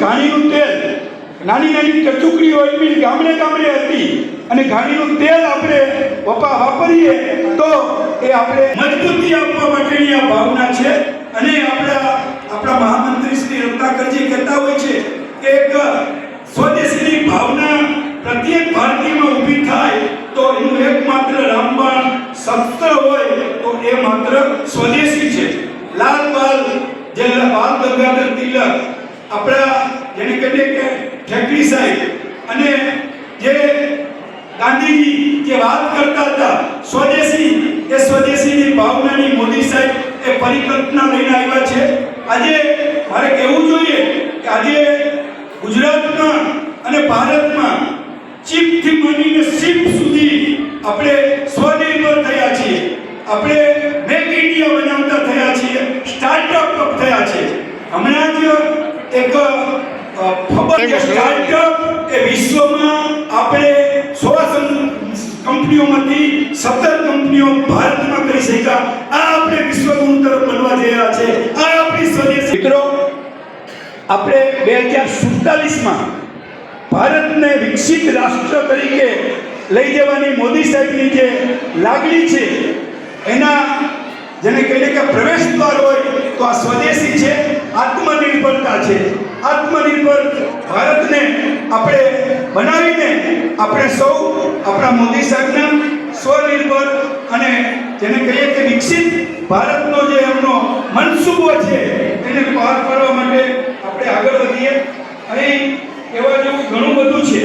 ઘાણીનું તેલ, નાની નાની ટચુકડીઓ એવી ગામડે ગામડે હતી અને ઘાણીનું તેલ આપણે વાપરીએ તો એ આપણે મજબૂતી આપવા માટેની આ ભાવના છે. અને આપણા મહામંત્રી શ્રી રત્નાકરજી કહેતા હોય છે કે એક સ્વદેશીની ભાવના પ્રત્યેક ભારતીયમાં ઊભી થાય તો એનું એકમાત્ર રામબાણ શસ્ત્ર હોય તો એ માત્ર સ્વદેશી છે. લાલ બાલ ગંગાધર તિલક, આપણા જેને કહીએ કે ઠેકડી સાહેબ, અને જે ગાંધીજી જે વાત કરતા હતા સ્વદેશી, એ સ્વદેશીની ભાવનાની મોદી સાહેબ એ પરિકલ્પના લઈને આવ્યા છે. આજે મારે કહેવું જોઈએ કે આજે ગુજરાતમાં અને ભારતમાં ચીપથી માંડીને શિપ સુધી આપણે સ્વનિર્ભર થયા છીએ. આપણે મેક ઇન્ડિયા બનાવતા થયા છીએ, સ્ટાર્ટઅપ થયા છે. હમણાં જ એક ખબર કે સ્ટાર્ટઅપ એ વિશ્વમાં આપણે 16 કંપનીઓમાંથી 17 કંપનીઓ ભારતમાં કરી શક્યા. આ આપણે વિશ્વગુરુ તરફ બનવા જઈ રહ્યા છે. આ આપણી સ્વદેશી. મિત્રો, આપણે 2047માં ભારતને વિકસિત રાષ્ટ્ર તરીકે લઈ જવાની મોદી સાહેબની જે લાગણી છે એના જેને કહીએ કે પ્રવેશ દ્વાર હોય તો આ સ્વદેશી છે, આત્મનિર્ભરતા છે. આત્મનિર્ભર ભારતને આપણે બનાવીને આપણે સૌ આપણા મોદી સાહેબના સ્વનિર્ભર અને જેને કહીએ કે વિકસિત ભારતનો જે એમનો મનસૂબો છે એને પાર પાડવા માટે આપણે આગળ વધીએ. અહીં એવા જેવું ઘણું બધું છે,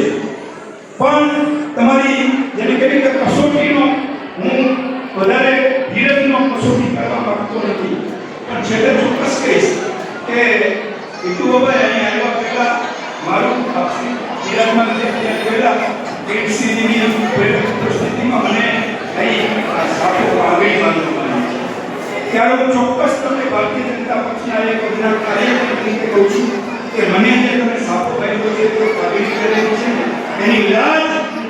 પણ તમારી જેને કહીએ કે કસોટીનો હું વધારે ધીરજનો કસોટી કરવા માંગતો નથી, પણ છેલ્લે ચોક્કસ કહીશ કે વિઠુભાઈ અહીં આવ્યા પહેલા મારું આપસી વિરાજમાન પહેલા એડસીની પરિસ્થિતિમાં મને અહીં સાચો આગળ બાંધવામાં ત્યારે હું ચોક્કસ તમને ભારતીય જનતા પક્ષના એક અગ્રણી કાર્યકર તરીકે કહું છું કે મને જે તમે સાપો પાડ્યો છે તે આગળ કરેલું છે એની લાજ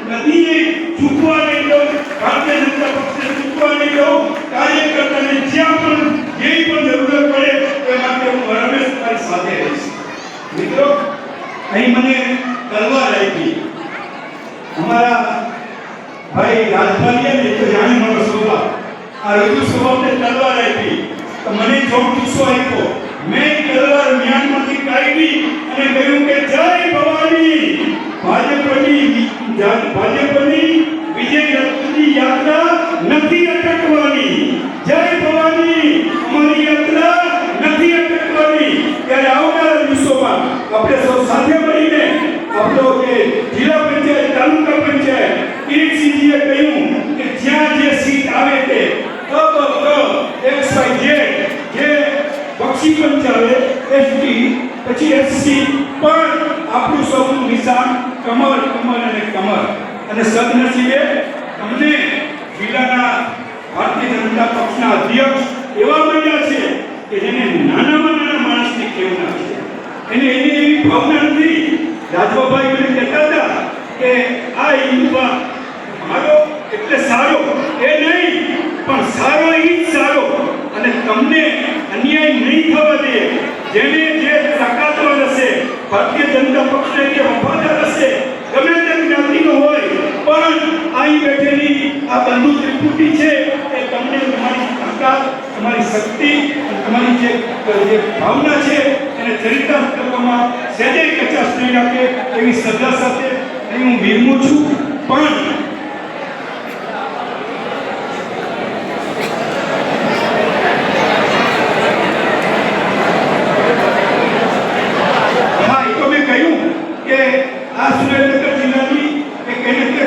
કદી ચૂકવા નહીં દઉં. ભારતીય જનતા પક્ષને ચૂકવા નહીં દઉં. કાર્યકર્તાને જ્યાં પણ જેવી પણ જરૂરત પડે એ માટે હું હંમેશ તમારી સાથે રહીશ. મિત્રો, અહીં મને તલવાર આપી અમારા ભાઈ રાજભાઈએ તો જાણે મારો સ્વભાવ, આ રજુ સ્વભાવને તલવાર આપી તો મને જોગ જુસ્સો આપ્યો. મેં તલવાર મ્યાનમાંથી કાઢી અને કહ્યું કે જય ભવાની, ભાજપની વિજય રથની યાત્રા નથી અટકવાની. જય ભવાની, અમારી યાત્રા નથી અટકવાની. ત્યારે આવનારા દિવસોમાં આપણે સૌ સાથે મળીને આપણો જે જિલ્લા પંચાયત, તાલુકા પંચાયત, કિરીટસિંહજીએ કહ્યું કે જ્યાં જે સીટ આવે તે XYZ, જે બક્ષી પંચાલે એસટી પછી એસસી, પણ આપણું સૌનું નિશાન કમર, કમર અને કમર. અને સદનસીબે અમને જિલ્લાના ભારતીય જનતા પક્ષના અધ્યક્ષ એવા મળ્યા છે કે જેને નાનામાં નાના માણસની કેવના છે. એને એવી ભાવના નથી. રાજભાઈ મને કહેતા હતા કે આ હિન્દુમાં મારો એટલે સારો એ નહીં, પણ સારો એ જ સારો, અને તમને અન્યાય નહીં થવા દે. જેને જે તાકાતવાન હશે, ભારતીય જનતા પક્ષને જે વફાદાર હશે, ગમે તે જ્ઞાતિનો હોય, પણ અહીં બેઠેલી આ બંધુ ત્રિપુટી છે એ તમને તમારી તાકાત, તમારી શક્તિ અને તમારી જે ભાવના છે એને ચરિતાર્થ કરવામાં સહેજે કચાશ નહીં રાખે એવી શ્રદ્ધા સાથે અહીં હું વિરમું છું. પણ સુરેન્દ્રનગર જિલ્લાની એક એને કે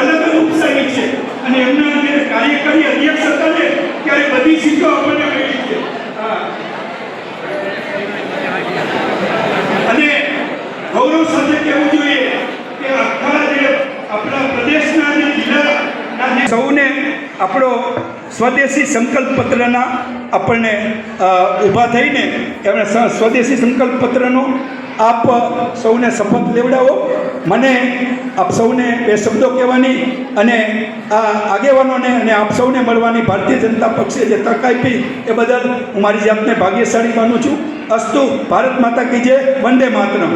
અલગ ઉપસારી છે અને એમના જે કાર્યકારી અધ્યક્ષ હતા ને ત્યારે બધી સીટો આપણને મળી છે. અને ગૌરવ સાથે કહેવું જોઈએ કે આખા જે આપણા પ્રદેશના જે જિલ્લાના સૌને આપણો સ્વદેશી સંકલ્પ પત્રના આપણને ઊભા થઈને એમણે સ્વદેશી સંકલ્પ પત્રનો આપ સૌને શપથ લેવડાવો. મને આપ સૌને બે શબ્દો કહેવાની અને આ આગેવાનોને અને આપ સૌને મળવાની ભારતીય જનતા પક્ષે જે તક આપી એ બદલ હું મારી જાતને ભાગ્યશાળી માનું છું. અસ્તુ ભારત માતા કી જય, વંદે માતરમ.